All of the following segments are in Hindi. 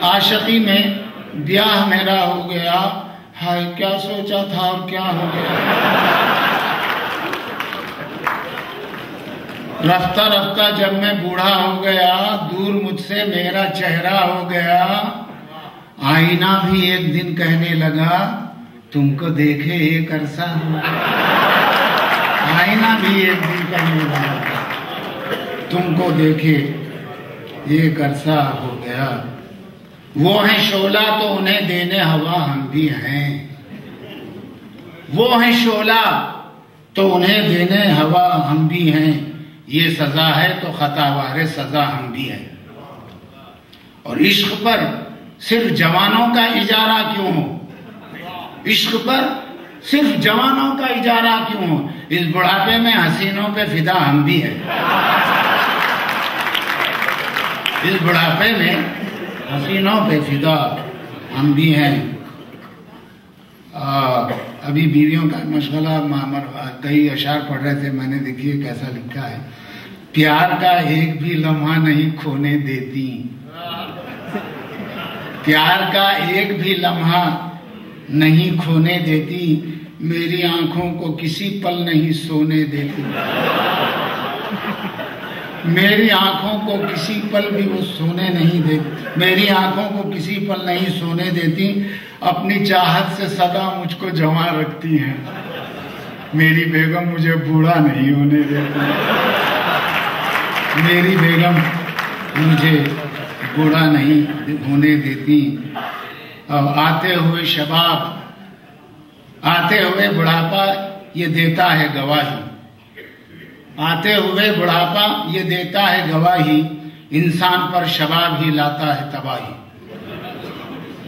आशिकी में ब्याह मेरा हो गया, हाय क्या सोचा था और क्या हो गया। रफ्ता रफ्ता जब मैं बूढ़ा हो गया, दूर मुझसे मेरा चेहरा हो गया। आईना भी एक दिन कहने लगा, तुमको देखे एक अरसा हो गया। आईना भी एक दिन कहने लगा, तुमको देखे एक अरसा हो गया। वो है शोला तो उन्हें देने हवा हम भी हैं। वो है शोला तो उन्हें देने हवा हम भी हैं। ये सजा है तो खतावारे सजा हम भी हैं। और इश्क पर सिर्फ जवानों का इजारा क्यों हो? इश्क पर सिर्फ जवानों का इजारा क्यों हो? इस बुढ़ापे में हसीनों पे फिदा हम भी हैं। इस बुढ़ापे में हसीनों पे फिदा हम भी हैं। अभी बीवियों का मशगला, कई अशार पढ़ रहे थे मैंने, देखिए कैसा लिखा है। प्यार का एक भी लम्हा नहीं खोने देती, प्यार का एक भी लम्हा नहीं खोने देती, मेरी आंखों को किसी पल नहीं सोने देती। मेरी आंखों को किसी पल भी वो सोने नहीं देती, मेरी आंखों को किसी पल नहीं सोने देती। अपनी चाहत से सदा मुझको जवां रखती हैं, मेरी बेगम मुझे बूढ़ा नहीं होने देती। मेरी बेगम मुझे बूढ़ा नहीं होने देती। और आते हुए शबाब, आते हुए बुढ़ापा ये देता है गवाही। आते हुए बुढ़ापा ये देता है गवाही, इंसान पर शबाब ही लाता है तबाही।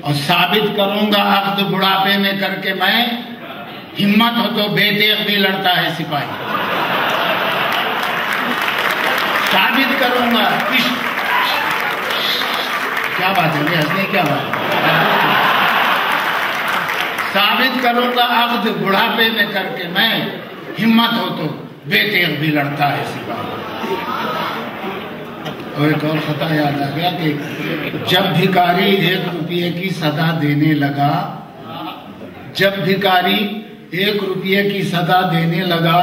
और साबित करूंगा अख्द बुढ़ापे में करके मैं, हिम्मत हो तो बेतेग भी लड़ता है सिपाही। साबित करूंगा क्या बात है, हंसने क्या बात है। साबित करूंगा अख्द बुढ़ापे में करके मैं, हिम्मत हो तो बेतेग भी लड़ता है सिपाही। और एक और खता याद आ गया कि जब भिखारी 1 रुपये की सदा देने लगा, जब भिखारी 1 रुपये की सदा देने लगा,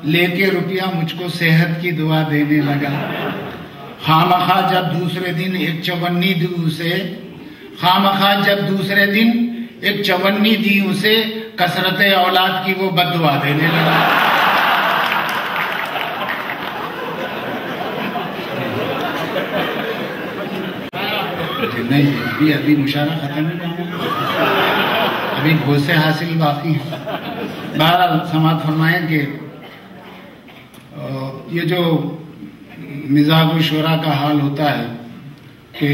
लेके रुपया मुझको सेहत की दुआ देने लगा। खामखा जब दूसरे दिन एक चवन्नी दी उसे, खामखा जब दूसरे दिन एक चवन्नी दी उसे, कसरत औलाद की वो बद्दुआ देने लगा। नहीं, अभी मुशारा खत्म नहीं हुआ, अभी घोषे हासिल बाकी है। बहरहाल समात फरमाएं कि ये जो मिजाज शुरा का हाल होता है कि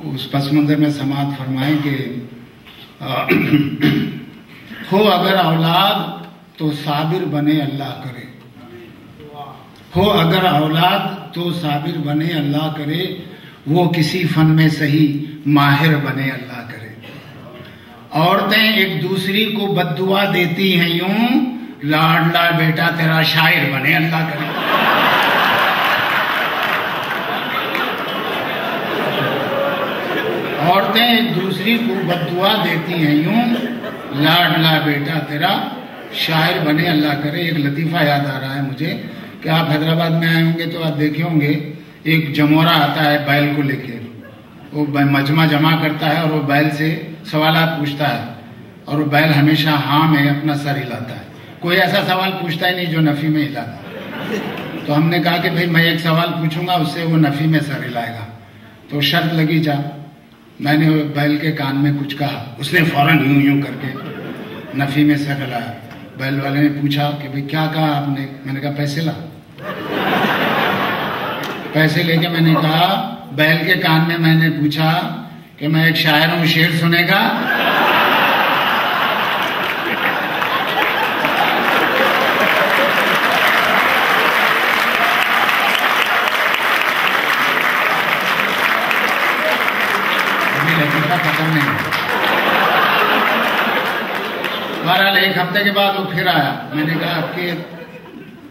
उस पस मंजर में समात फरमाएं कि हो अगर औलाद तो साबिर बने अल्लाह करे। हो अगर औलाद तो साबिर बने अल्लाह करे, वो किसी फन में सही माहिर बने अल्लाह करे। औरतें एक दूसरी को बद्दुआ देती हैं यूं, लाडला बेटा तेरा शायर बने अल्लाह करे। औरतें एक दूसरी को बद्दुआ देती हैं यूं, लाडला बेटा तेरा शायर बने अल्लाह करे। एक लतीफा याद आ रहा है मुझे कि आप हैदराबाद में आए होंगे तो आप देखे होंगे, एक जमोरा आता है बैल को लेके, वो मजमा जमा करता है और वो बैल से सवालात पूछता है, और वो बैल हमेशा हाँ में अपना सर हिलाता है। कोई ऐसा सवाल पूछता ही नहीं जो नफी में हिलाता। तो हमने कहा कि भाई मैं एक सवाल पूछूंगा, उससे वो नफी में सर हिलाएगा। तो शर्त लगी जा, मैंने बैल के कान में कुछ कहा, उसने फौरन यूं यूं करके नफी में सर हिलाया। बैल वाले ने पूछा कि भाई क्या कहा आपने? मैंने कहा पैसे ला। पैसे लेके मैंने कहा, बैल के कान में मैंने पूछा कि मैं एक शायर हूं, शेर सुनेगा? खत्म नहीं। बहरहाल एक हफ्ते के बाद वो फिर आया। मैंने कहा कि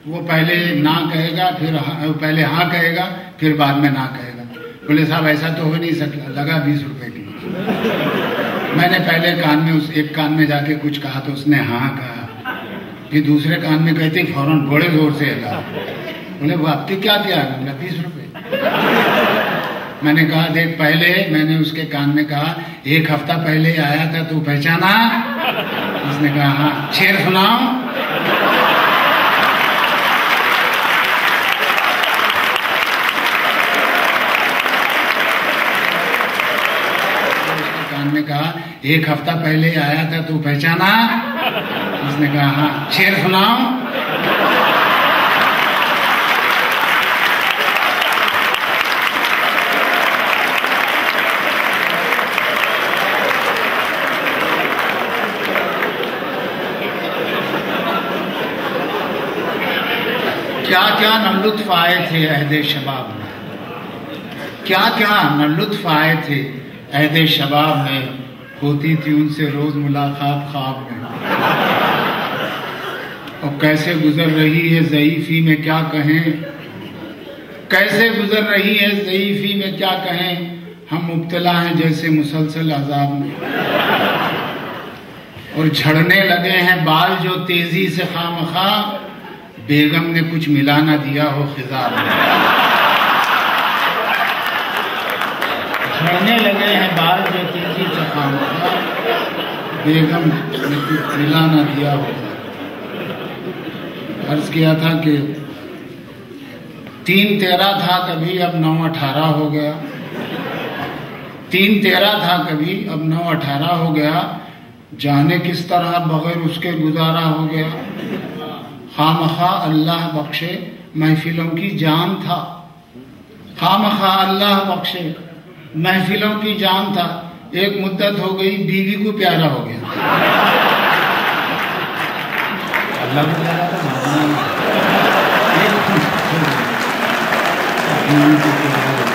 वो पहले ना कहेगा, फिर पहले हाँ कहेगा, फिर बाद में ना कहेगा। बोले साहब ऐसा तो हो नहीं सकता, लगा 20 रुपए की। मैंने पहले कान में उस एक कान में जाके कुछ कहा तो उसने हाँ कहा, फिर दूसरे कान में कहते फौरन बड़े जोर से लगा। बोले वो आपने क्या दिया? बोला 20 रुपए। मैंने कहा देख, पहले मैंने उसके कान में कहा 1 हफ्ता पहले आया था, तू पहचाना? उसने कहा हाँ। शेर सुनाओ। ने कहा 1 हफ्ता पहले आया था, तू पहचाना? उसने कहा हाँ। शेर सुनाओ। क्या क्या न लुत्फ आए थे अहदे शबाब में, क्या क्या न लुत्फ आए थे अहदे शबाब में, होती थी उनसे रोज मुलाकात ख्वाब में। और कैसे गुजर रही है ज़ईफ़ी में क्या कहें, कैसे गुजर रही है ज़ईफ़ी में क्या कहें, हम मुब्तला हैं जैसे मुसलसल अज़ाब में। और झड़ने लगे हैं बाल जो तेजी से खामखा, बेगम ने कुछ मिला ना दिया हो खिज़ाब में। झड़ने लगे हैं बाल जो तेजी से खामखा, बेगम ने कुछ मिला ना दिया हो। अर्ज किया था कि 3-13 था कभी, अब 9-18 हो गया। 3-13 था कभी, अब 9-18 हो गया। जाने किस तरह बगैर उसके गुजारा हो गया। खामखा अल्लाह बख्शे महफिलों की जान था, खामखा अल्लाह बख्शे महफिलों की जान था। एक मुद्दत हो गई बीवी को प्यारा हो गया। अल्लाह को प्यारा था, बीवी को प्यारा हो गया।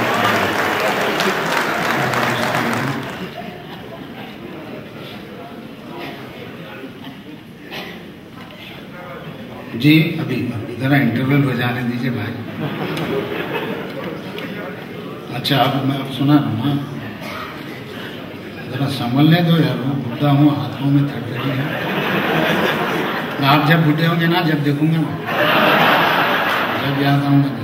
जी अभी जरा इंटरवल बजाने दीजिए भाई। अच्छा अब मैं अब सुना रहा हूँ, जरा संभलने दो यार, मैं बुढ़ा हूँ, हाथों में थक रही है। आप जब बुढ़े होंगे ना, जब देखूंगा मैं, जब याद आऊंगा तो।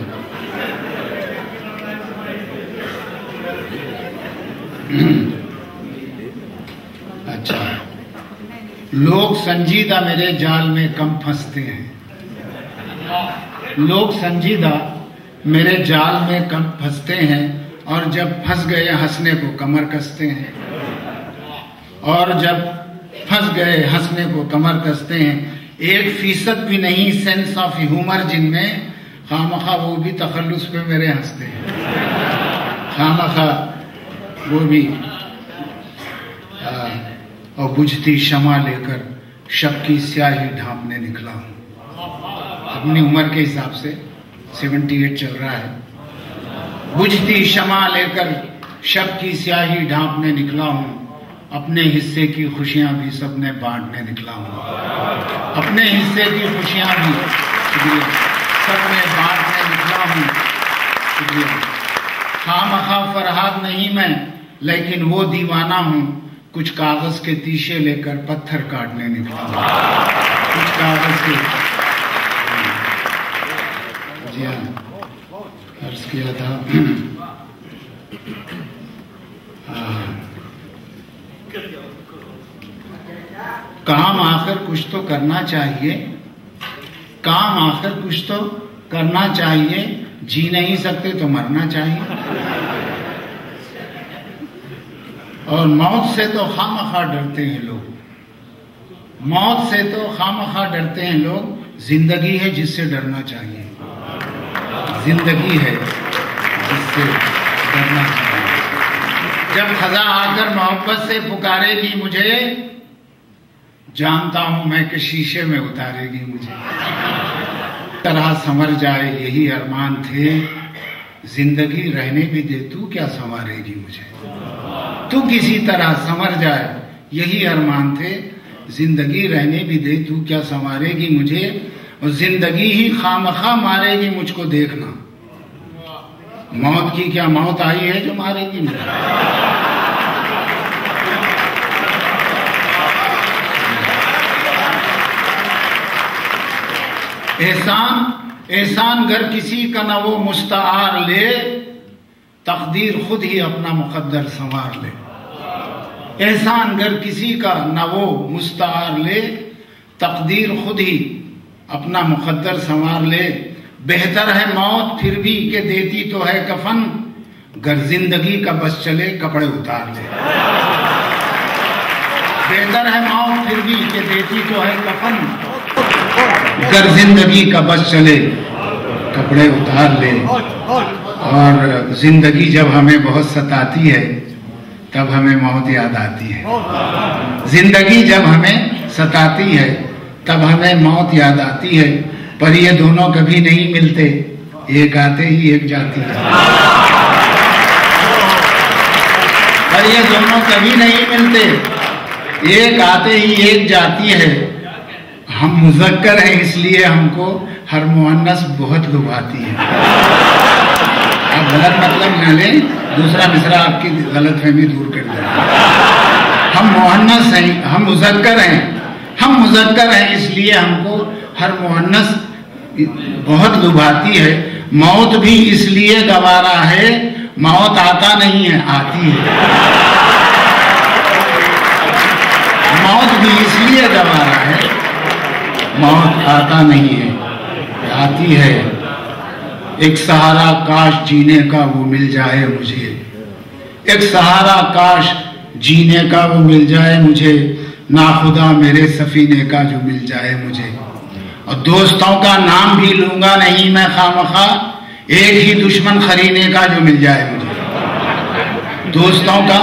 अच्छा, लोग संजीदा मेरे जाल में कम फंसते हैं, लोग संजीदा मेरे जाल में कम फंसते हैं, और जब फंस गए हंसने को कमर कसते हैं, और जब फंस गए हंसने को कमर कसते हैं। 1% भी नहीं सेंस ऑफ ह्यूमर जिनमें, खामखा वो भी तखल्लुस पे मेरे हंसते हैं, खामखा वो भी। और बुझती शमा लेकर शब की स्याही ढांपने निकला हूं। अपनी उम्र के हिसाब से 78 चल रहा है। बुझती शमा लेकर शब की स्याही ढांपने निकला हूं, अपने हिस्से की खुशियां भी सबने बांटने निकला हूं, अपने हिस्से की खुशियां भी सबने बांटने निकला हूं। शुक्रिया। खामखा फरहाद नहीं मैं, लेकिन वो दीवाना हूं, कुछ कागज के तीशे लेकर पत्थर काटने निकला हूं, कुछ कागज के। जी हाँ, अर्ज किया था काम आखिर कुछ तो करना चाहिए, काम आखिर कुछ तो करना चाहिए, जी नहीं सकते तो मरना चाहिए। और मौत से तो खामखा डरते हैं लोग, मौत से तो खामखा डरते हैं लोग, जिंदगी है जिससे डरना चाहिए, जिंदगी है जिससे डरना चाहिए। जब खजा आकर मोहब्बत से पुकारेगी मुझे, जानता हूं मैं कि शीशे में उतारेगी मुझे। तरह संवर जाए यही अरमान थे, जिंदगी रहने भी दे तू क्या संवारेगी मुझे। तू किसी तरह संवर जाए यही अरमान थे, जिंदगी रहने भी दे तू क्या संवारेगी मुझे। और जिंदगी ही खामखा मारेगी मुझको देखना, मौत की क्या मौत आई है जो मारेगी मुझे? एहसान गर किसी का न वो मुस्तार ले, तकदीर खुद ही अपना मुकद्दर संवार ले। एहसान गर किसी का न वो मुस्तार ले, तकदीर खुद ही अपना मुकद्दर संवार ले। बेहतर है मौत फिर भी के देती तो है कफन, गर जिंदगी का बस चले कपड़े उतार ले। बेहतर है मौत फिर भी के देती तो है कफन, गर जिंदगी का बस चले कपड़े उतार ले। और जिंदगी जब हमें बहुत सताती है तब हमें मौत याद आती है। जिंदगी जब हमें सताती है तब हमें मौत याद आती है। पर ये दोनों कभी नहीं मिलते, एक आते ही एक जाती है। पर ये दोनों कभी नहीं मिलते, एक आते ही एक जाती है। हम मुज़क्कर हैं इसलिए हमको हर मुअन्नस बहुत लुभाती है। आप गलत मतलब न लें, दूसरा मिसरा आपकी गलतफहमी दूर कर देगा। हम मुअन्नस हैं, हम मुज़क्कर हैं, हम मुज़क्कर हैं इसलिए हमको हर मुअन्नस बहुत लुभाती है। मौत भी इसलिए गवारा है, मौत आता नहीं है आती है। मौत भी इसलिए गवारा है, मौत आता नहीं है आती है। एक सहारा काश जीने का वो मिल जाए मुझे, एक सहारा काश जीने का वो मिल जाए मुझे, ना खुदा मेरे सफीने का जो मिल जाए मुझे। और दोस्तों का नाम भी लूंगा नहीं मैं खामखा, एक ही दुश्मन खरीने का जो मिल जाए मुझे। दोस्तों का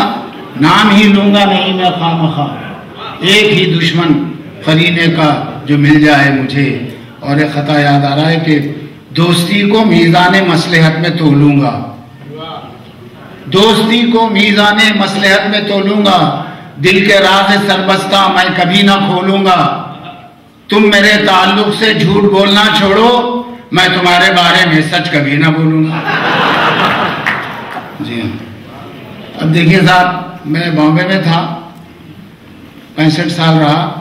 नाम ही लूंगा नहीं मैं खामखा, एक ही दुश्मन खरीने का जो मिल जाए मुझे। और एक खता याद आ रहा है कि दोस्ती को मीज़ाने मसलहत में तोलूंगा, दोस्ती को मीज़ाने मसलहत में तोलूंगा, दिल के राज सरबस्ता मैं कभी ना खोलूंगा। तुम मेरे ताल्लुक से झूठ बोलना छोड़ो, मैं तुम्हारे बारे में सच कभी ना बोलूंगा। जी हाँ। अब देखिए साहब, मैं बॉम्बे में था, 65 साल रहा।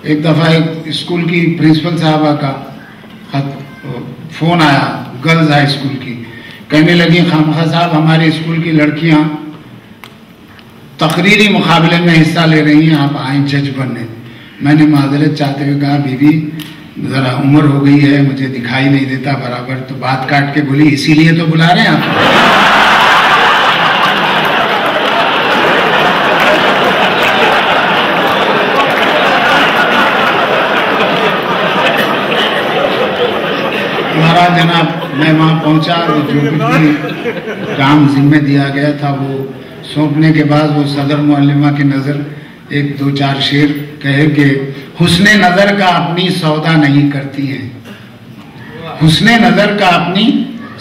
एक दफा एक स्कूल की प्रिंसिपल साहबा का फोन आया, गर्ल्स हाई स्कूल की। कहने लगी खामखा साहब हमारे स्कूल की लड़कियां तकरीरी मुकाबले में हिस्सा ले रही हैं, आप आए जज बनने। मैंने माजरत चाहते हुए कहा बीबी जरा उम्र हो गई है, मुझे दिखाई नहीं देता बराबर। तो बात काट के बोली इसीलिए तो बुला रहे हैं आप। महाराज जनाब, मैं वहाँ पहुँचा, जो भी काम जिम्मे दिया गया था वो सौंपने के बाद वो सदर मुअल्लिमा की नज़र एक दो चार शेर कहे कि हुस्ने नज़र का अपनी सौदा नहीं करती हैं, हुस्ने नज़र का अपनी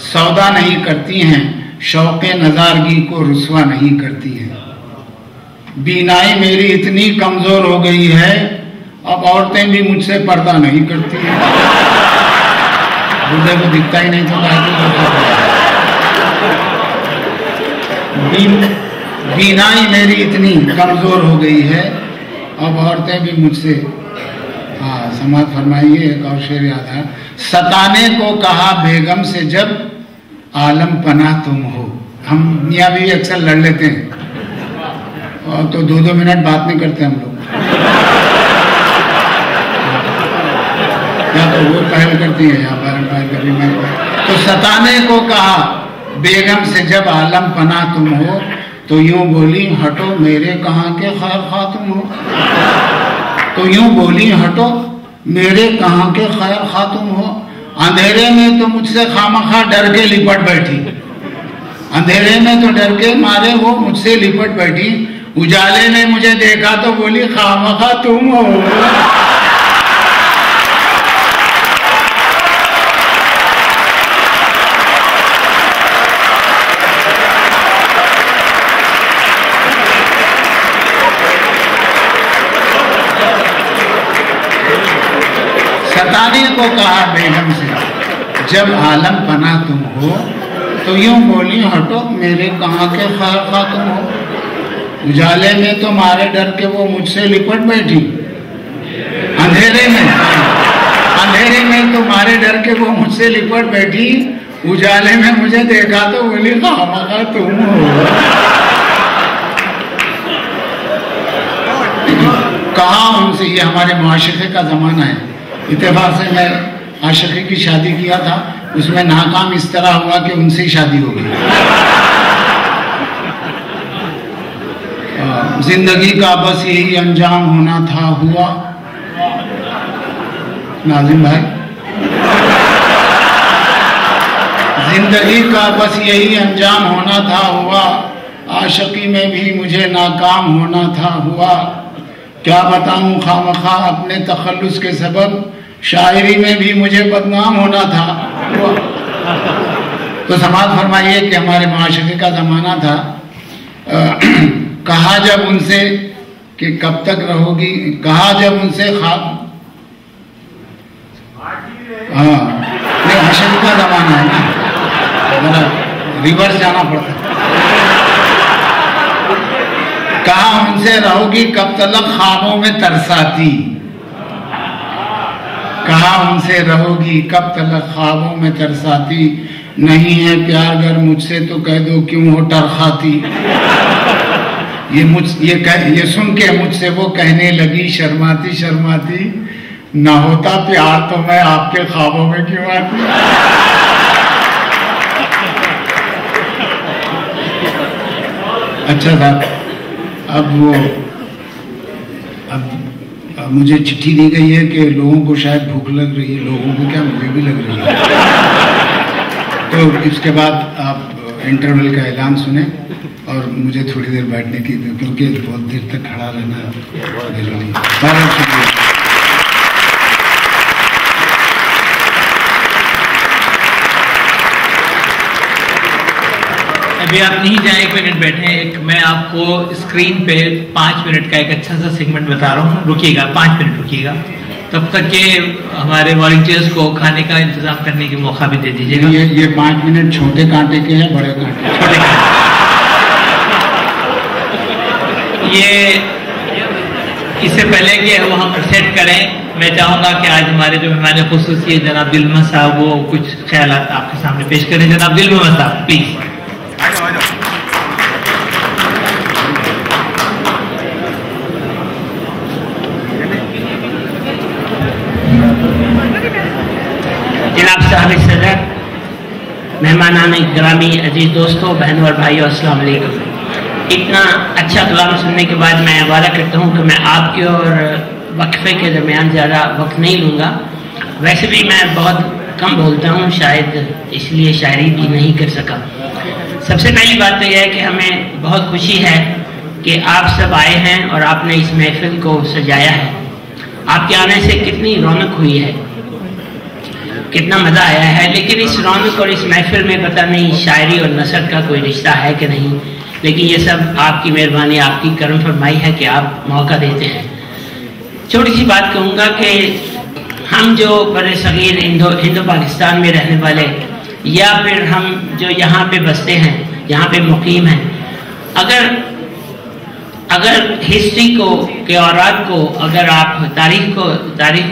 सौदा नहीं करती हैं, शौक़े नज़ारगी को रुस्वा नहीं करती हैं। बीनाई मेरी इतनी कमज़ोर हो गई है, अब औरतें भी मुझसे पर्दा नहीं करती हैं। बूढ़े को दिखता ही नहीं तो बीनाई मेरी इतनी कमजोर हो गई है, अब औरतें भी मुझसे। हाँ, समाज फरमाइए। एक और शेर याद है, सताने को कहा बेगम से जब आलम पना तुम हो। हम मियाँ भी अक्सर लड़ लेते हैं और तो 2-2 मिनट बात नहीं करते हम लोग, या तो वो पहल करती है या पहल कभी मैं। तो सताने को कहा बेगम से जब आलम पना तुम हो, तो यूं बोली हटो मेरे कहाँ के खैर खा तुम हो। तो यूं बोली हटो मेरे कहाँ के खैर खा तुम हो। अंधेरे में तो मुझसे खामखा डर के लिपट बैठी, अंधेरे में तो डर के मारे वो मुझसे लिपट बैठी। उजाले में मुझे देखा तो बोली खामखा तुम हो। सताने को कहा बेगम से जब आलम पना तुम हो, तो तो यूं बोली, हटो मेरे कहाँ के खा तुम हो। उजाले में तो मारे डर के वो मुझसे लिपट बैठी, अंधेरे में तो मारे डर के वो मुझसे लिपट बैठी, उजाले में मुझे देखा तो बोली खामखा तुम हो। कहा उनसे, ये हमारे मुआशिरे का जमाना है। इत्तेफाक से मैं आशिकी की शादी किया था, उसमें नाकाम इस तरह हुआ कि उनसे ही शादी हो गई। जिंदगी का बस यही अंजाम होना था, हुआ। नाज़िम भाई, जिंदगी का बस यही अंजाम होना था, हुआ। आशिकी में भी मुझे नाकाम होना था, हुआ। क्या बताऊं खामखा अपने तखल्लुस के सबब, शायरी में भी मुझे बदनाम होना था, हुआ। तो समाज फरमाइए कि हमारे मुआशिरे का जमाना था। कहा जब उनसे कि कब तक रहोगी, कहा जब उनसे नहीं, हशर का जमाना है ना, रिवर्स जाना पड़ता है। कहा उनसे रहोगी कब तलक ख्वाबों में तरसाती, कहा उनसे रहोगी कब तलक ख्वाबों में तरसाती, नहीं है प्यार अगर मुझसे तो कह दो क्यों हो टरखाती। ये सुन के मुझसे वो कहने लगी शर्माती शर्माती, ना होता प्यार तो मैं आपके ख्वाबों में क्यों आती। अच्छा था। अब मुझे चिट्ठी दी गई है कि लोगों को शायद भूख लग रही है, लोगों को क्या, मुझे भी लग रही है। तो इसके बाद आप इंटरवल का ऐलान सुने और मुझे थोड़ी देर बैठने की, क्योंकि बहुत देर तक खड़ा रहना जरूरी। बहुत शुक्रिया। अभी आप नहीं जाए, 1 मिनट बैठे। मैं आपको स्क्रीन पे 5 मिनट का एक अच्छा सा सेगमेंट बता रहा हूँ, रुकिएगा 5 मिनट रुकिएगा, तब तक के हमारे वॉलंटियर्स को खाने का इंतजाम करने की मौका भी दे दीजिएगा। ये 5 मिनट छोटे कांटे के हैं, बड़े कांटे? छोटे कांटे। ये इससे पहले कि वो हम सेट करें, मैं चाहूंगा कि आज हमारे जो मेहमान खुसूसी जनाब दिल मोहम्मद साहब वो कुछ ख्यालात आपके सामने पेश करें। जनाब दिल मोहम्मद साहब प्लीज। जनाब साहब सदर, मेहमानान इकरामी, अजीज दोस्तों, बहनों और भाइयों, अस्सलाम वालेकुम। इतना अच्छा कलाम सुनने के बाद मैं वादा करता हूँ कि मैं आपके और वक्फे के दरमियान ज़्यादा वक्त नहीं लूँगा। वैसे भी मैं बहुत कम बोलता हूँ, शायद इसलिए शायरी भी नहीं कर सका। सबसे पहली बात तो यह है कि हमें बहुत खुशी है कि आप सब आए हैं और आपने इस महफिल को सजाया है। आपके आने से कितनी रौनक हुई है, कितना मज़ा आया है। लेकिन इस रौनक और इस महफिल में पता नहीं शायरी और नसर का कोई रिश्ता है कि नहीं, लेकिन ये सब आपकी मेहरबानी, आपकी करम फरमाई है कि आप मौका देते हैं। छोटी सी बात कहूँगा कि हम जो बड़े सगीर हिंदो पाकिस्तान में रहने वाले, या फिर हम जो यहाँ पे बसते हैं, यहाँ पे मुकीम हैं, अगर हिस्ट्री को के औरात को, अगर आप तारीख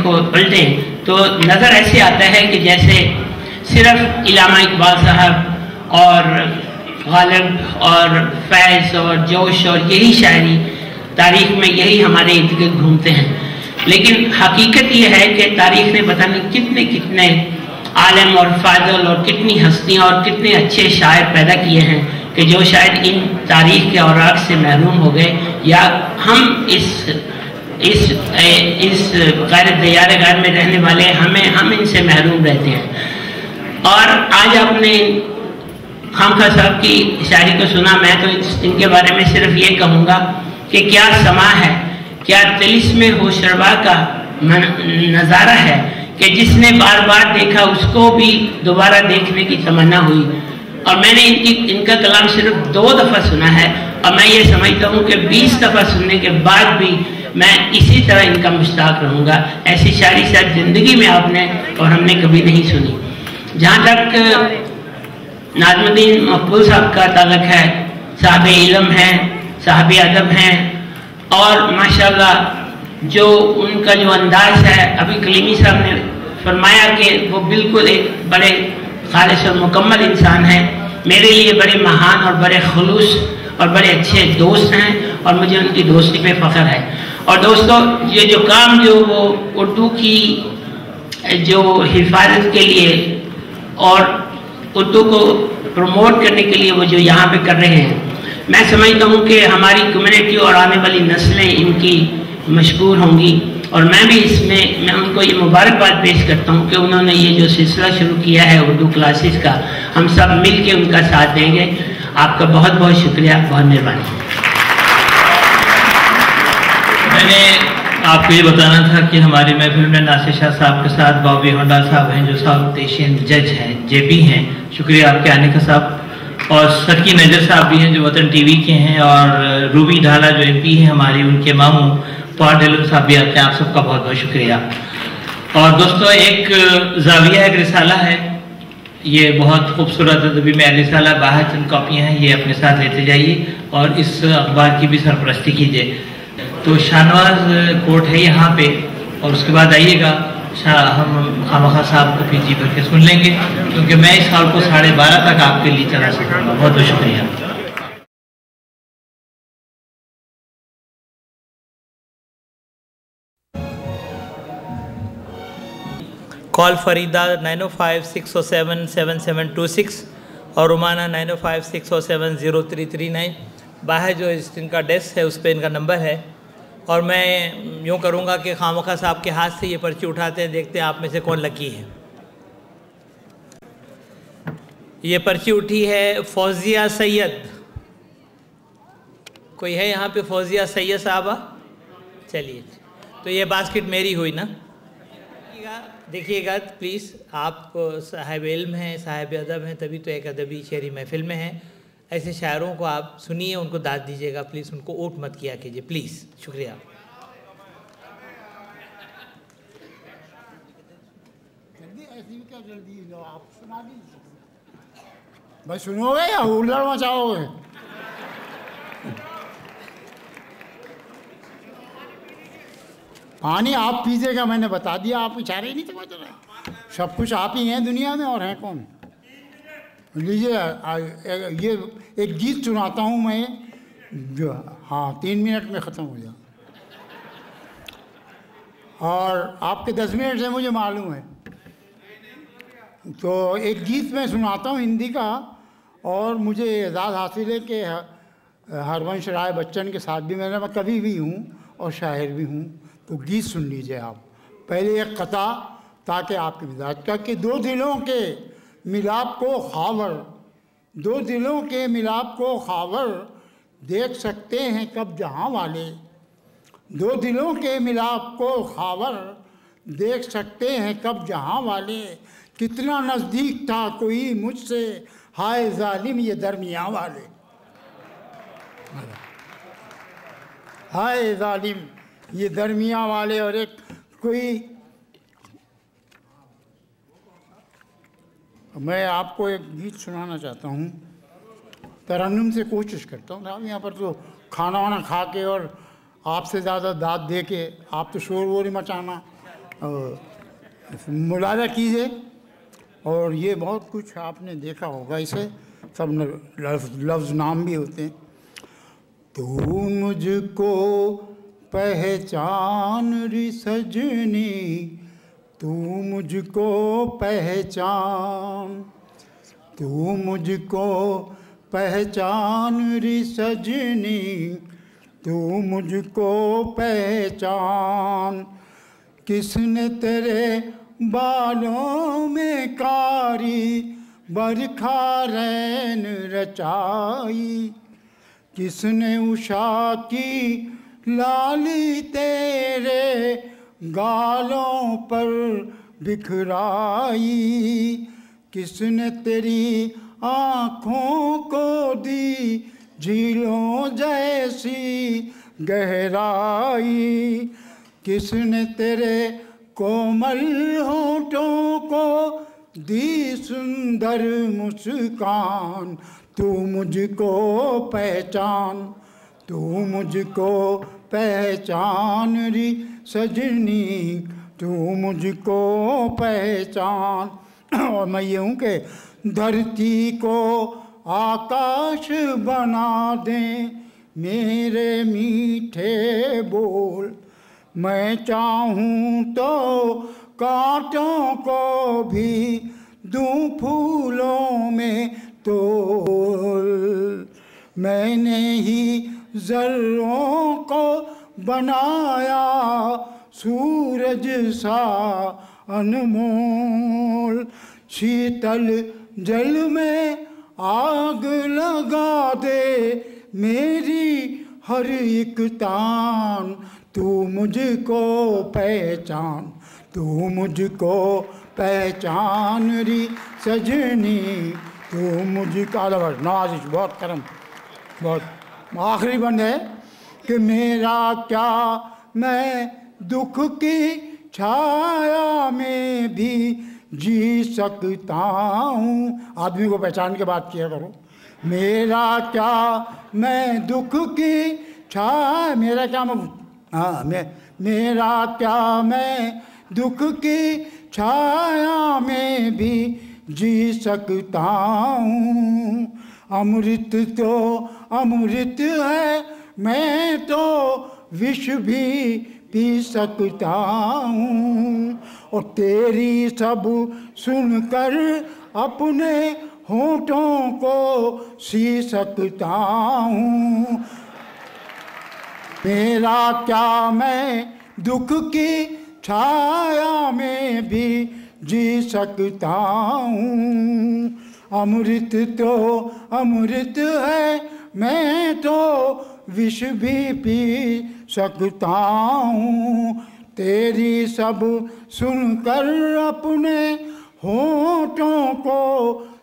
को पलटें तो नज़र ऐसे आता है कि जैसे सिर्फ इलामा इकबाल साहब और गालिब और फैज़ और जोश और यही शायरी तारीख में यही हमारे इर्द गिर्द घूमते हैं। लेकिन हकीकत ये है कि तारीख ने पता नहीं कितने कितने आलम और फाजल और कितनी हस्तियाँ और कितने अच्छे शायर पैदा किए हैं कि जो शायद इन तारीख के औराक से महरूम हो गए, या हम इस गैर दयारे घर में रहने वाले हम इनसे महरूम रहते हैं। और आज आपने खामखा साहब की शायरी को सुना, मैं तो इनके बारे में सिर्फ ये कहूँगा कि क्या समा है, क्या तिलिस्मे होशरबा का नज़ारा है कि जिसने बार बार देखा उसको भी दोबारा देखने की तमन्ना हुई। और मैंने इनका कलाम सिर्फ 2 दफ़ा सुना है और मैं ये समझता हूँ कि 20 दफ़ा सुनने के बाद भी मैं इसी तरह इनका मुश्ताक रहूँगा। ऐसी शायरी शायद ज़िंदगी में आपने और हमने कभी नहीं सुनी। जहाँ तक नाज़मुद्दीन मकबूल साहब का ताल्लुक है, साहब इल्म हैं, साहब अदब हैं, और माशाल्लाह जो उनका जो अंदाज है, अभी कलीमी साहब ने फरमाया कि वो बिल्कुल एक बड़े खालिस और मुकम्मल इंसान हैं। मेरे लिए बड़े महान और बड़े खुलूस और बड़े अच्छे दोस्त हैं और मुझे उनकी दोस्ती पे फ़ख्र है। और दोस्तों, ये जो काम जो वो उर्दू की जो हिफाजत के लिए और उर्दू को प्रमोट करने के लिए वो जो यहाँ पे कर रहे हैं, मैं समझता हूँ कि हमारी कम्युनिटी और आने वाली नस्लें इनकी मशहूर होंगी। और मैं भी इसमें मैं उनको ये मुबारकबाद पेश करता हूँ कि उन्होंने ये जो सिलसिला शुरू किया है उर्दू क्लासेस का, हम सब मिल के उनका साथ देंगे। आपका बहुत बहुत शुक्रिया, बहुत मेहरबानी। मैंने आपको ये बताना था कि हमारी महफिल में नासिर शाह साहब के साथ बॉबी होंडा साहब हैं जो साउथ एशियन जज हैं, जेबी हैं। शुक्रिया आपके आने का साहब। और सरकी नजर साहब भी हैं जो वतन टीवी के हैं, और रूबी ढाला जो एमपी हैं हमारी, उनके मामू पॉल डेलन साहब भी आते हैं। आप सबका बहुत बहुत शुक्रिया। और दोस्तों, एक जाविया एक रिसाला है, ये बहुत खूबसूरत अदबी में रिसाला, बाहर चंद कॉपियाँ हैं, ये अपने साथ लेते जाइए और इस अखबार की भी सरपरस्ती कीजिए। तो शाहनवाज कोर्ट है यहाँ पे, और उसके बाद आइएगा हम खामखा साहब को फिर जी भर के सुन लेंगे, क्योंकि मैं इस साल को 12:30 तक आपके लिए चला सकूँगा। बहुत बहुत शुक्रिया। कॉल फरीदा 905-607-7726 और रुमाना 905-607-0339। बाहर जो इनका डेस्क है उस पर इनका नंबर है। और मैं यूँ करूँगा कि खामखा साहब के हाथ से ये पर्ची उठाते हैं, देखते हैं आप में से कौन लकी है। ये पर्ची उठी है फौजिया सैयद। कोई है यहाँ पे फौजिया सैयद साहबा? चलिए, तो ये बास्केट मेरी हुई ना। देखिएगा प्लीज़, आप साहिब इल्म हैं, साहिब अदब हैं, तभी तो एक अदबी शेरी महफिल में हैं। ऐसे शायरों को आप सुनिए, उनको दाद दीजिएगा प्लीज़, उनको ओट मत किया कीजिए प्लीज़। शुक्रिया। आप सुना दीजिए भाई, सुनोगे या हुल्लड़ मचाओगे? पानी आप पीजिएगा, मैंने बता दिया, आप इशारे ही नहीं समझ रहे। सब कुछ आप ही हैं दुनिया में, और हैं कौन? लीजिए, ये एक गीत सुनाता हूँ मैं, जो 3 मिनट में ख़त्म हो जाए, और आपके 10 मिनट से मुझे मालूम है। तो एक गीत मैं सुनाता हूँ हिंदी का, और मुझे एजाज़ हासिल है कि हरवंश राय बच्चन के साथ भी मैं कवि भी हूँ और शायर भी हूँ। तो गीत सुन लीजिए आप। पहले एक कथा, ताकि आपके मिजाज का, कि दो दिलों के मिलाप को खावर, दो दिलों के मिलाप को खावर देख सकते हैं कब जहाँ वाले, दो दिलों के मिलाप को खावर देख सकते हैं कब जहाँ वाले, कितना नज़दीक था कोई मुझसे, हाय जालिम ये दरमियाँ वाले, हाय जालिम ये दरमियाँ वाले। और एक कोई, मैं आपको एक गीत सुनाना चाहता हूँ, तरन्नुम से कोशिश करता हूँ। आप यहाँ पर तो खाना वाना खा के और आपसे ज़्यादा दाद दे के आप तो शोर वोर मचाना, मुलाजा कीजिए। और ये बहुत कुछ आपने देखा होगा, इसे सब लफ्ज़ नाम भी होते हैं। तू मुझको पहचान री सजनी, तू मुझको पहचान, तू मुझको पहचान री सजनी, तू मुझको पहचान। किसने तेरे बालों में कारी बरखा रैन रचाई, किसने उषा की लाली तेरे गालों पर बिखराई, किसने तेरी आँखों को दी झीलों जैसी गहराई, किसने तेरे कोमल होठों को दी सुंदर मुस्कान, तू मुझको पहचान, तू मुझको पहचान री सजनी, तू मुझको पहचान। और मैं ये हूँ कि धरती को आकाश बना दें मेरे मीठे बोल, मैं चाहूँ तो कांटों को भी दूं फूलों में तोल। मैंने ही ज़र्रों को बनाया सूरज सा अनमोल, शीतल जल में आग लगा दे मेरी हर एक तान, तू मुझको पहचान, तू मुझको पहचान री सजनी, तू मुझको। नवाजिश बहुत करम, बहुत। आखिरी बंद है कि मेरा क्या मैं दुख की छाया में भी जी सकता हूँ। आदमी को पहचान के बात किया करो। मेरा क्या मैं दुख की छाया, मेरा क्या मैं मेरा क्या मैं दुख की छाया में भी जी सकता हूँ। अमृत तो अमृत है, मैं तो विष भी पी सकता हूँ। और तेरी सब सुनकर अपने होठों को सी सकता हूँ। मेरा क्या मैं दुख की छाया में भी जी सकता हूँ। अमृत तो अमृत है, मैं तो विष भी पी सकता हूँ। तेरी सब सुनकर अपने होठों को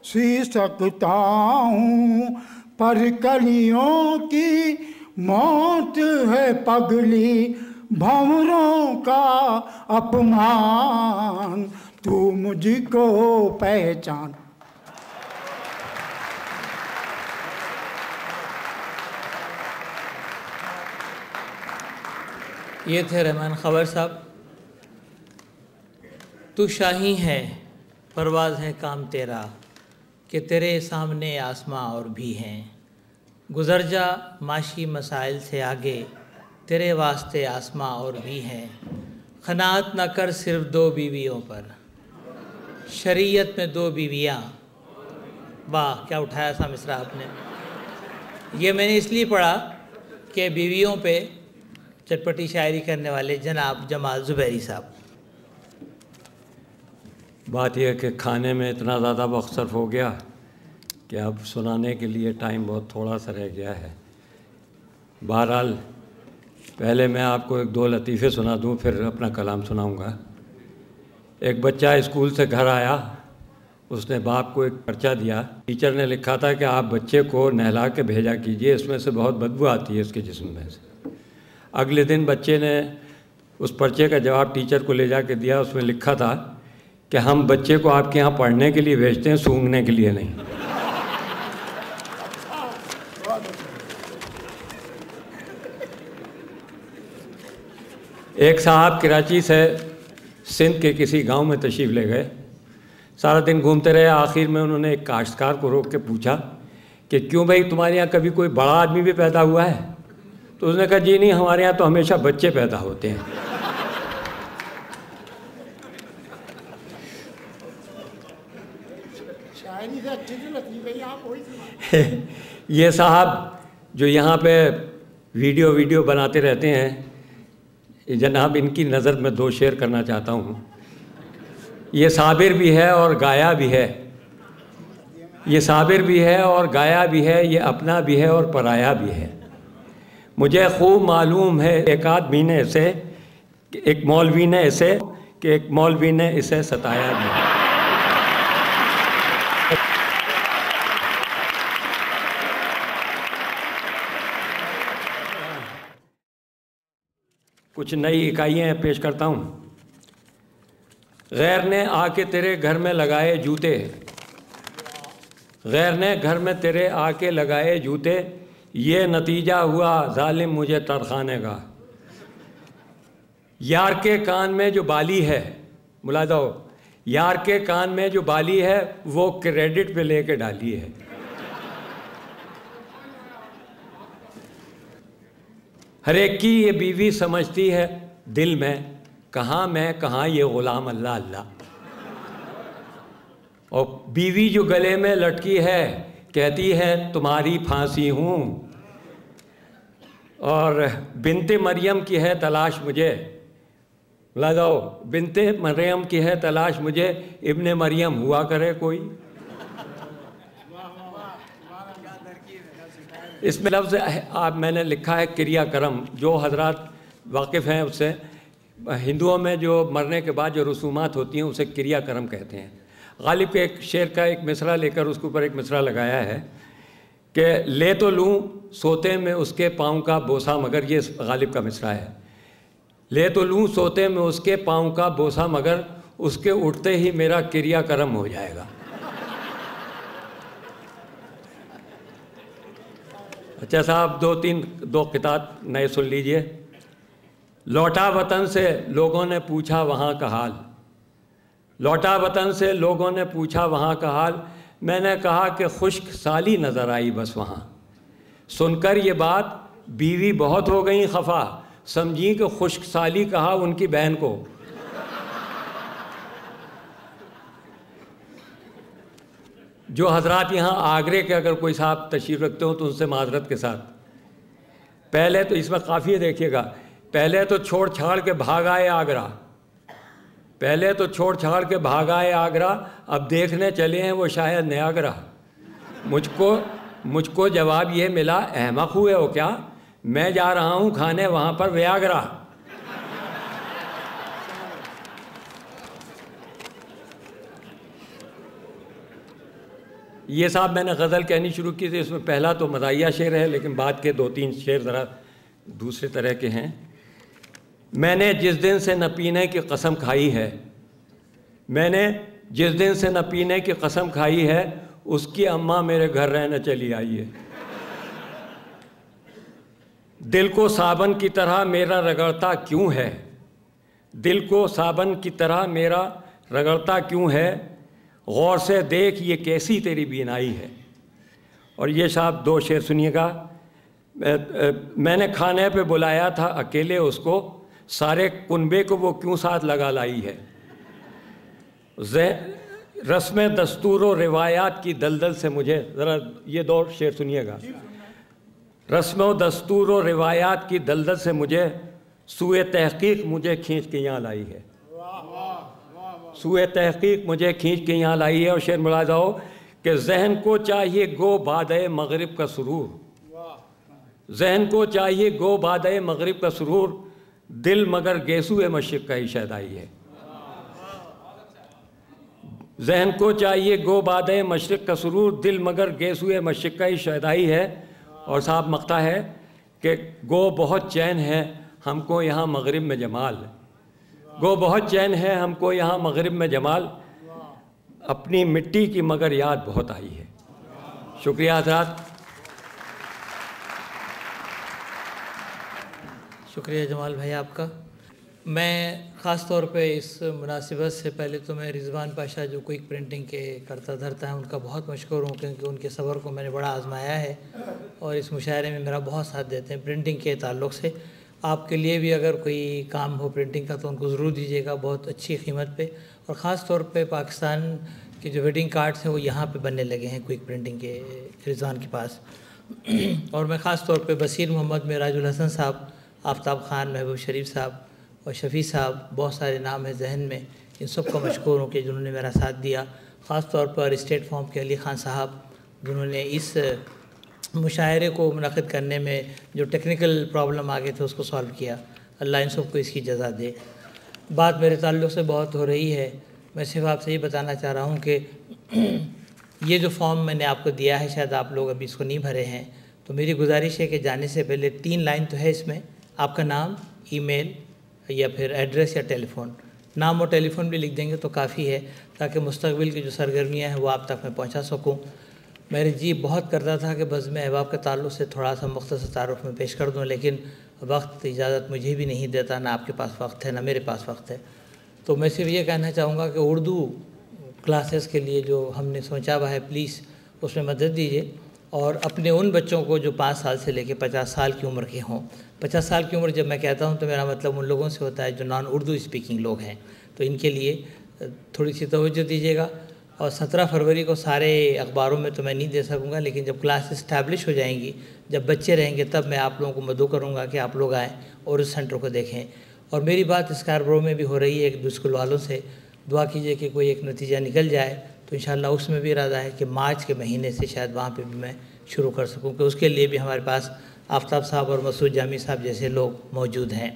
सी सकता हूँ। पर कलियों की मौत है पगली, भंवरों का अपमान, तू मुझको पहचान। ये थे रहमान खबर साहब। तू शाही है, परवाज़ है काम तेरा, कि तेरे सामने आसमां और भी हैं। गुज़र जा माशी मसाइल से आगे, तेरे वास्ते आसमां और भी हैं। ख़नात न कर सिर्फ 2 बीवियों पर, शरीयत में 2 बीवियाँ। वाह, क्या उठाया सा मिसरा आपने। ये मैंने इसलिए पढ़ा कि बीवियों पे चटपटी शायरी करने वाले जनाब जमाल ज़ुबैरी साहब। बात यह है कि खाने में इतना ज़्यादा वक्त सर्फ हो गया कि अब सुनाने के लिए टाइम बहुत थोड़ा सा रह गया है। बहरहाल पहले मैं आपको 1-2 लतीफ़े सुना दूं, फिर अपना कलाम सुनाऊंगा। एक बच्चा स्कूल से घर आया, उसने बाप को एक पर्चा दिया। टीचर ने लिखा था कि आप बच्चे को नहला के भेजा कीजिए, इसमें से बहुत बदबू आती है इसके जिस्म में से। अगले दिन बच्चे ने उस पर्चे का जवाब टीचर को ले जा के दिया। उसमें लिखा था कि हम बच्चे को आपके यहाँ पढ़ने के लिए भेजते हैं, सूंघने के लिए नहीं। एक साहब कराची से सिंध के किसी गांव में तशरीफ़ ले गए। सारा दिन घूमते रहे। आखिर में उन्होंने एक काश्तकार को रोक के पूछा कि क्यों भाई, तुम्हारे यहाँ कभी कोई बड़ा आदमी भी पैदा हुआ है? तो उसने कहा जी नहीं, हमारे यहाँ तो हमेशा बच्चे पैदा होते हैं। ये साहब जो यहाँ पे वीडियो बनाते रहते हैं, जनाब इनकी नज़र में 2 शेर करना चाहता हूँ। ये साबिर भी है और गाया भी है, ये साबिर भी है और गाया भी है, ये अपना भी है और पराया भी है। मुझे खूब मालूम है एक आदमी ने इसे, एक मौलवी ने इसे, कि एक मौलवी ने इसे सताया भी है। कुछ नई इकाइयाँ पेश करता हूँ। गैर ने आके तेरे घर में लगाए जूते, गैर ने घर में तेरे आके लगाए जूते, ये नतीजा हुआ जालिम मुझे तरखाने का। यार के कान में जो बाली है, मुलादा हो, यार के कान में जो बाली है वो क्रेडिट पे लेके डाली है। हर एक की ये बीवी समझती है दिल में, कहाँ मैं कहाँ ये ग़ुलाम अल्लाह अल्लाह। और बीवी जो गले में लटकी है कहती है तुम्हारी फांसी हूँ, और बिनते मरियम की है तलाश मुझे, लगाओ, बिनते मरियम की है तलाश मुझे, इब्ने मरियम हुआ करे कोई। इसमें लफ्ज़ आप मैंने लिखा है क्रिया कर्म, जो हजरात वाकिफ़ हैं उससे, हिंदुओं में जो मरने के बाद जो रसूमात होती हैं उसे क्रिया कर्म कहते हैं। गालिब के एक शेर का एक मिसरा लेकर उसके ऊपर एक मिसरा लगाया है कि ले तो लूँ सोते में उसके पाँव का बोसा मगर, ये गालिब का मिसरा है। ले तो लूँ सोते में उसके पाँव का बोसा मगर, उसके उठते ही मेरा क्रिया कर्म हो जाएगा। अच्छा साहब, दो किताब नए सुन लीजिए। लौटा वतन से लोगों ने पूछा वहाँ का हाल, लौटा वतन से लोगों ने पूछा वहाँ का हाल, मैंने कहा कि खुश्क साली नज़र आई बस वहाँ। सुनकर ये बात बीवी बहुत हो गई खफा, समझी कि खुश्क साली कहा उनकी बहन को। जो हजरात यहाँ आगरे के अगर कोई साहब तशरीफ़ रखते हो तो उनसे माजरत के साथ, पहले तो इसमें काफ़ी है, देखिएगा, पहले तो छोड़ छाड़ के भाग आए आगरा, पहले तो छोड़ छाड़ के भाग आए आगरा, अब देखने चले हैं वो शायद नयागरा। मुझको जवाब ये मिला, अहमक हुए हो क्या, मैं जा रहा हूँ खाने वहाँ पर व्यागरा। ये साहब मैंने गज़ल कहनी शुरू की थी, इसमें पहला तो मदाहिया शेर है, लेकिन बाद के 2-3 शेर ज़रा दूसरे तरह के हैं। मैंने जिस दिन से न पीने की कसम खाई है, मैंने जिस दिन से न पीने की कसम खाई है, उसकी अम्मा मेरे घर रहने चली आई है। दिल को साबन की तरह मेरा रगड़ता क्यों है, दिल को साबन की तरह मेरा रगड़ता क्यों है, गौर से देख ये कैसी तेरी बीनाई है। और ये साहब 2 शेर सुनिएगा। मैंने खाने पे बुलाया था अकेले उसको, सारे कुनबे को वो क्यों साथ लगा लाई है। रस्म दस्तूर व रिवायात की दलदल से मुझे, ज़रा ये 2 शेर सुनिएगा। रस्म दस्तूर व रिवायात की दलदल से मुझे, सूए तहकीक मुझे खींच के यहाँ लाई है, सूए तहकीक मुझे खींच के यहाँ लाई है। और शेर मुलाज़ा हो कि जहन को चाहिए गो बादे मगरिब का सुरूर, जहन को चाहिए गो बादे मगरिब का सुरूर, दिल मगर गेसूए मशरिक़ का ही शहदाई है। जहन को चाहिए गो बादे मशरिक़ का सुरूर, दिल मगर गेसूए मशरिक़ का ही शहदाई है। और साहब मक़ता है कि गो बहुत चैन है हमको यहाँ मगरिब में जमाल, गो बहुत चैन है हमको यहाँ मगरिब में जमाल, अपनी मिट्टी की मगर याद बहुत आई है। शुक्रिया हज़रात। शुक्रिया जमाल भाई आपका। मैं ख़ास तौर पे इस मुनासिबत से पहले तो मैं रिजवान पाशा जो क्विक प्रिंटिंग के करता धरता है उनका बहुत मशकूर हूँ, क्योंकि उनके सब्र को मैंने बड़ा आजमाया है और इस मुशायरे में मेरा बहुत साथ देते हैं प्रिंटिंग के ताल्लुक़ से। आपके लिए भी अगर कोई काम हो प्रिंटिंग का तो उनको ज़रूर दीजिएगा, बहुत अच्छी कीमत पे। और ख़ास तौर पे पाकिस्तान के जो वेडिंग कार्ड्स हैं वो यहाँ पे बनने लगे हैं क्विक प्रिंटिंग के रिजवान के पास। और मैं ख़ास तौर पे बसीर मोहम्मद, मेराजुल हसन साहब, आफ्ताब ख़ान, महबूब शरीफ साहब और शफ़ी साहब, बहुत सारे नाम है जहन में, इन सब का मशकूर हूँ कि जिन्होंने मेरा साथ दिया। ख़ास तौर पर स्टेट फॉर्म के अली ख़ान साहब जिन्होंने इस मुशायरे को मुनक़िद करने में जो टेक्निकल प्रॉब्लम आ गए थे उसको सॉल्व किया। अल्लाह इन सबको इसकी जज़ा दे। बात मेरे ताल्लुक़ से बहुत हो रही है, मैं सिर्फ आपसे ये बताना चाह रहा हूँ कि ये जो फॉर्म मैंने आपको दिया है शायद आप लोग अभी इसको नहीं भरे हैं, तो मेरी गुजारिश है कि जाने से पहले 3 लाइन तो है इसमें, आपका नाम, ईमेल या फिर एड्रेस या टेलीफ़ोन, नाम और टेलीफोन भी लिख देंगे तो काफ़ी है, ताकि मुस्तकबिल की जो सरगर्मियाँ हैं वो आप तक मैं पहुँचा सकूँ। मेरे जी बहुत करता था कि बस मैं अहबाब के ताल्लुक़ से थोड़ा सा मुख्तसर तारुफ़ में पेश कर दूँ, लेकिन वक्त इजाज़त मुझे भी नहीं देता, ना आपके पास वक्त है ना मेरे पास वक्त है। तो मैं सिर्फ ये कहना चाहूँगा कि उर्दू क्लासेस के लिए जो हमने सोचा हुआ है, प्लीज़ उसमें मदद दीजिए, और अपने उन बच्चों को जो 5 साल से लेकर 50 साल की उम्र के हों। 50 साल की उम्र जब मैं कहता हूँ तो मेरा मतलब उन लोगों से होता है जो नॉन उर्दू स्पीकिंग लोग हैं, तो इनके लिए थोड़ी सी तवज्जो दीजिएगा। और 17 फरवरी को सारे अखबारों में तो मैं नहीं दे सकूँगा, लेकिन जब क्लास इस्टेब्लिश हो जाएंगी, जब बच्चे रहेंगे, तब मैं आप लोगों को मदद करूँगा कि आप लोग आएँ और उस सेंटर को देखें। और मेरी बात स्कारब्रो में भी हो रही है एक दो स्कूल वालों से, दुआ कीजिए कि कोई एक नतीजा निकल जाए, तो इंशाल्लाह उसमें भी इरादा है कि मार्च के महीने से शायद वहाँ पे भी मैं शुरू कर सकूँ, कि उसके लिए भी हमारे पास आफ्ताब साहब और मसूद जामी साहब जैसे लोग मौजूद हैं।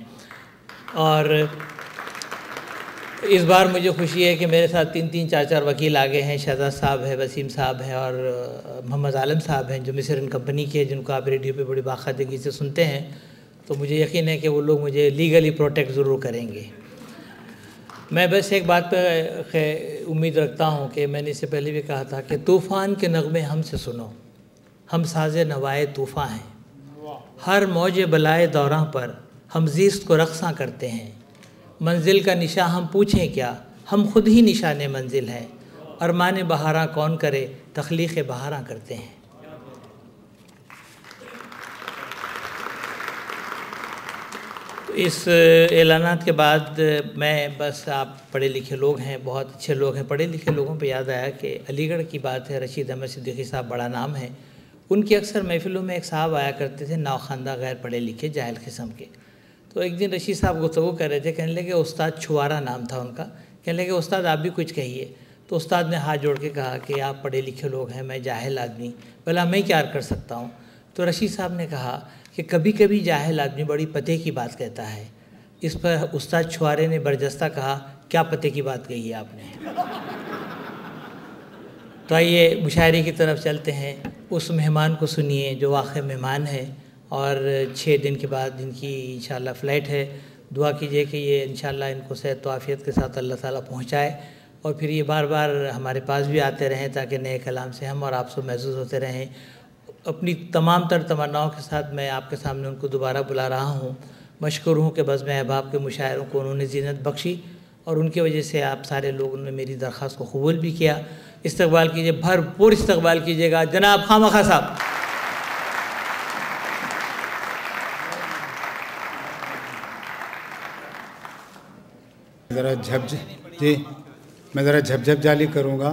और इस बार मुझे खुशी है कि मेरे साथ 3-3, 4-4 वकील आ गए हैं। शहजाद साहब है, वसीम साहब हैं और मोहम्मद आलम साहब हैं, जो मिस्र एंड कंपनी के, जिनको आप रेडियो पे बड़ी बाकायदगी से सुनते हैं। तो मुझे यकीन है कि वो लोग मुझे लीगली प्रोटेक्ट ज़रूर करेंगे। मैं बस एक बात पे उम्मीद रखता हूँ कि मैंने इससे पहले भी कहा था कि तूफ़ान के नगमे हमसे सुनो, हम साज़े नवाए तूफ़ान हैं। हर मौजे बलाए दौरां पर हम ज़ीस्त को रक़्सां करते हैं। मंजिल का निशा हम पूछें क्या, हम खुद ही निशाने मंजिल हैं। अरमान बहारा कौन करे, तख्लीक़ बहारा करते हैं। इस ऐलानात के बाद मैं बस, आप पढ़े लिखे लोग हैं, बहुत अच्छे लोग हैं, पढ़े लिखे लोगों पे याद आया कि अलीगढ़ की बात है, रशीद अहमद सिद्दीकी साहब बड़ा नाम है। उनकी अक्सर महफ़िलों में एक साहब आया करते थे, नाख़वानदा गैर पढ़े लिखे जाहिल किस्म के। तो एक दिन रशीद साहब गुफ्तगू कर रहे थे, कहने लगे उस्ताद छुआरा नाम था उनका, कहने लगे उस्ताद आप भी कुछ कहिए। तो उस्ताद ने हाथ जोड़ के कहा कि आप पढ़े लिखे लोग हैं, मैं जाहिल आदमी, भला मैं क्या कर सकता हूँ। तो रशीद साहब ने कहा कि कभी कभी जाहिल आदमी बड़ी पते की बात कहता है। इस पर उस्ताद छुआरे ने बरजस्ता कहा, क्या पते की बात कही है आपने। तो आइए मुशायरे की तरफ चलते हैं। उस मेहमान को सुनिए जो वाक़ई मेहमान है, और 6 दिन के बाद इनकी इंशाल्लाह फ़्लाइट है। दुआ कीजिए कि ये इंशाल्लाह इनको सेहत व आफ़ियत के साथ अल्लाह ताला पहुँचाए, और फिर ये बार बार हमारे पास भी आते रहें, ताकि नए कलाम से हम और आप सब महसूस होते रहें। अपनी तमाम तर तमन्नाओं के साथ मैं आपके सामने उनको दोबारा बुला रहा हूँ। मशकूर हूँ कि बज़्म अहबाब के मुशायरों को उन्होंने ज़ीनत बख्शी, और उनकी वजह से आप सारे लोगों ने मेरी दरख्वास्त को कबूल भी किया। इस्तकबाल कीजिए, भरपूर इस्तकबाल कीजिएगा जनाब खामखा साहब। मैं ज़रा झपझप जाली करूँगा,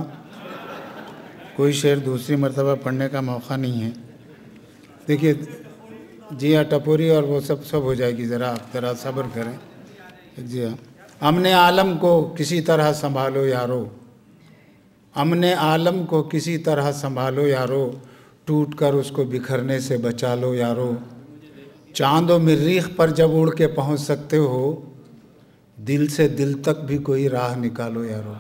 कोई शेर दूसरी मरतबा पढ़ने का मौका नहीं है। देखिए जी हाँ, टपोरी और वो सब हो जाएगी, ज़रा आप ज़रा सब्र करें। जी हाँ, अमने आलम को किसी तरह संभालो यारो, अमने आलम को किसी तरह संभालो यारो, टूट कर उसको बिखरने से बचा लो यारो। चाँद व मरीख पर जब उड़ के पहुँच सकते हो, दिल से दिल तक भी कोई राह निकालो यारो।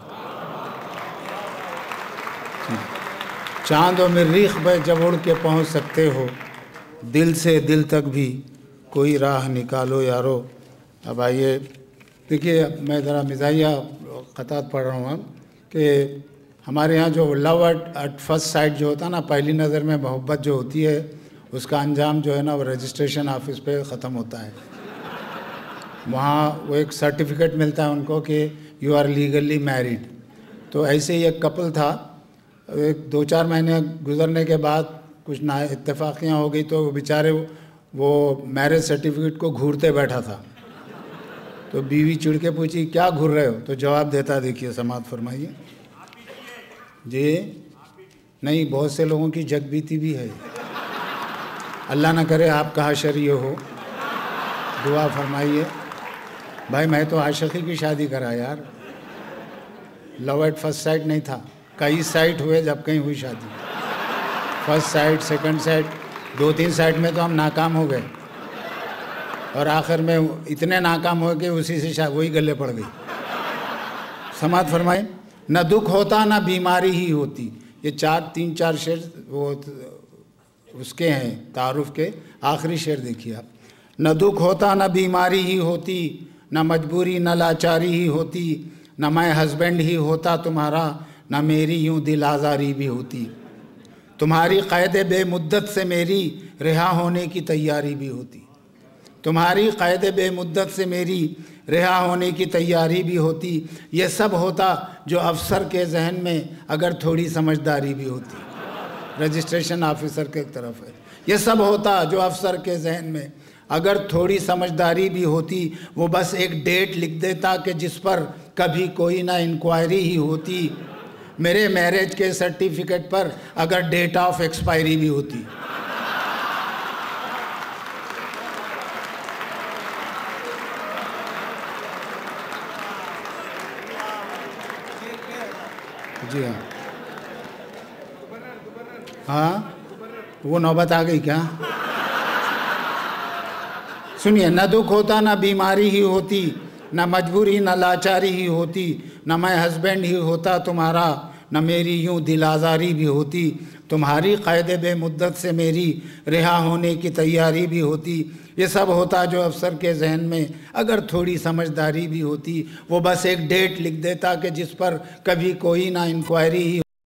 चाँद व मरीख पर जब उड़ के पहुँच सकते हो, दिल से दिल तक भी कोई राह निकालो यारो। अब आइए देखिए, मैं ज़रा मिज़ाहिया क़तात पढ़ रहा हूँ कि हमारे यहाँ जो लव एट फर्स्ट साइट जो होता है ना, पहली नज़र में मोहब्बत जो होती है, उसका अंजाम जो है ना वो रजिस्ट्रेशन ऑफिस पे ख़त्म होता है। वहाँ वो एक सर्टिफिकेट मिलता है उनको कि यू आर लीगली मैरिड। तो ऐसे ही एक कपल था, एक 2-4 महीने गुजरने के बाद कुछ ना इत्तेफाकियाँ हो गई, तो वो बेचारे वो मैरिज सर्टिफिकेट को घूरते बैठा था। तो बीवी चिढ़ के पूछी, क्या घूर रहे हो? तो जवाब देता, देखिए समात फरमाइए जी। नहीं, बहुत से लोगों की जगबीती भी है, अल्लाह ना करे आपका हशर ये हो, दुआ फरमाइए। भाई मैं तो आशिकी की शादी करा यार, लव एट फर्स्ट साइट नहीं था, कई साइट हुए जब कहीं हुई शादी। First sight, second site, 2-3 site में तो हम नाकाम हो गए, और आखिर में इतने नाकाम हो गए उसी से वही गले पड़ गई। समात फरमाए, न दुख होता न बीमारी ही होती। ये 3-4 शेर वो उसके हैं तारुफ के। आखिरी शेर देखिए आप, न दुख होता न बीमारी ही होती, न मजबूरी न लाचारी ही होती, न मैं हस्बैंड ही होता तुम्हारा, न मेरी यूं दिल आज़ारी भी होती। तुम्हारी क़ैद बेमुद्दत से मेरी रिहा होने की तैयारी भी होती। तुम्हारी क़ैद बेमुद्दत से मेरी रिहा होने की तैयारी भी होती। ये सब होता जो अफसर के जहन में अगर थोड़ी समझदारी भी होती। रजिस्ट्रेशन ऑफिसर के तरफ है। ये सब होता जो अफसर के जहन में अगर थोड़ी समझदारी भी होती। वो बस एक डेट लिख देता कि जिस पर कभी कोई ना इंक्वायरी ही होती। मेरे मैरिज के सर्टिफिकेट पर अगर डेट ऑफ एक्सपायरी भी होती। जी हाँ, हाँ वो नौबत आ गई क्या? सुनिए, न दुख होता न बीमारी ही होती, न मजबूरी न लाचारी ही होती, न मैं हस्बैंड ही होता तुम्हारा, न मेरी यूं दिल आज़ारी भी होती। तुम्हारी क़ैद बेमुद्दत से मेरी रिहा होने की तैयारी भी होती। ये सब होता जो अफसर के जहन में अगर थोड़ी समझदारी भी होती। वो बस एक डेट लिख देता कि जिस पर कभी कोई ना इंक्वायरी ही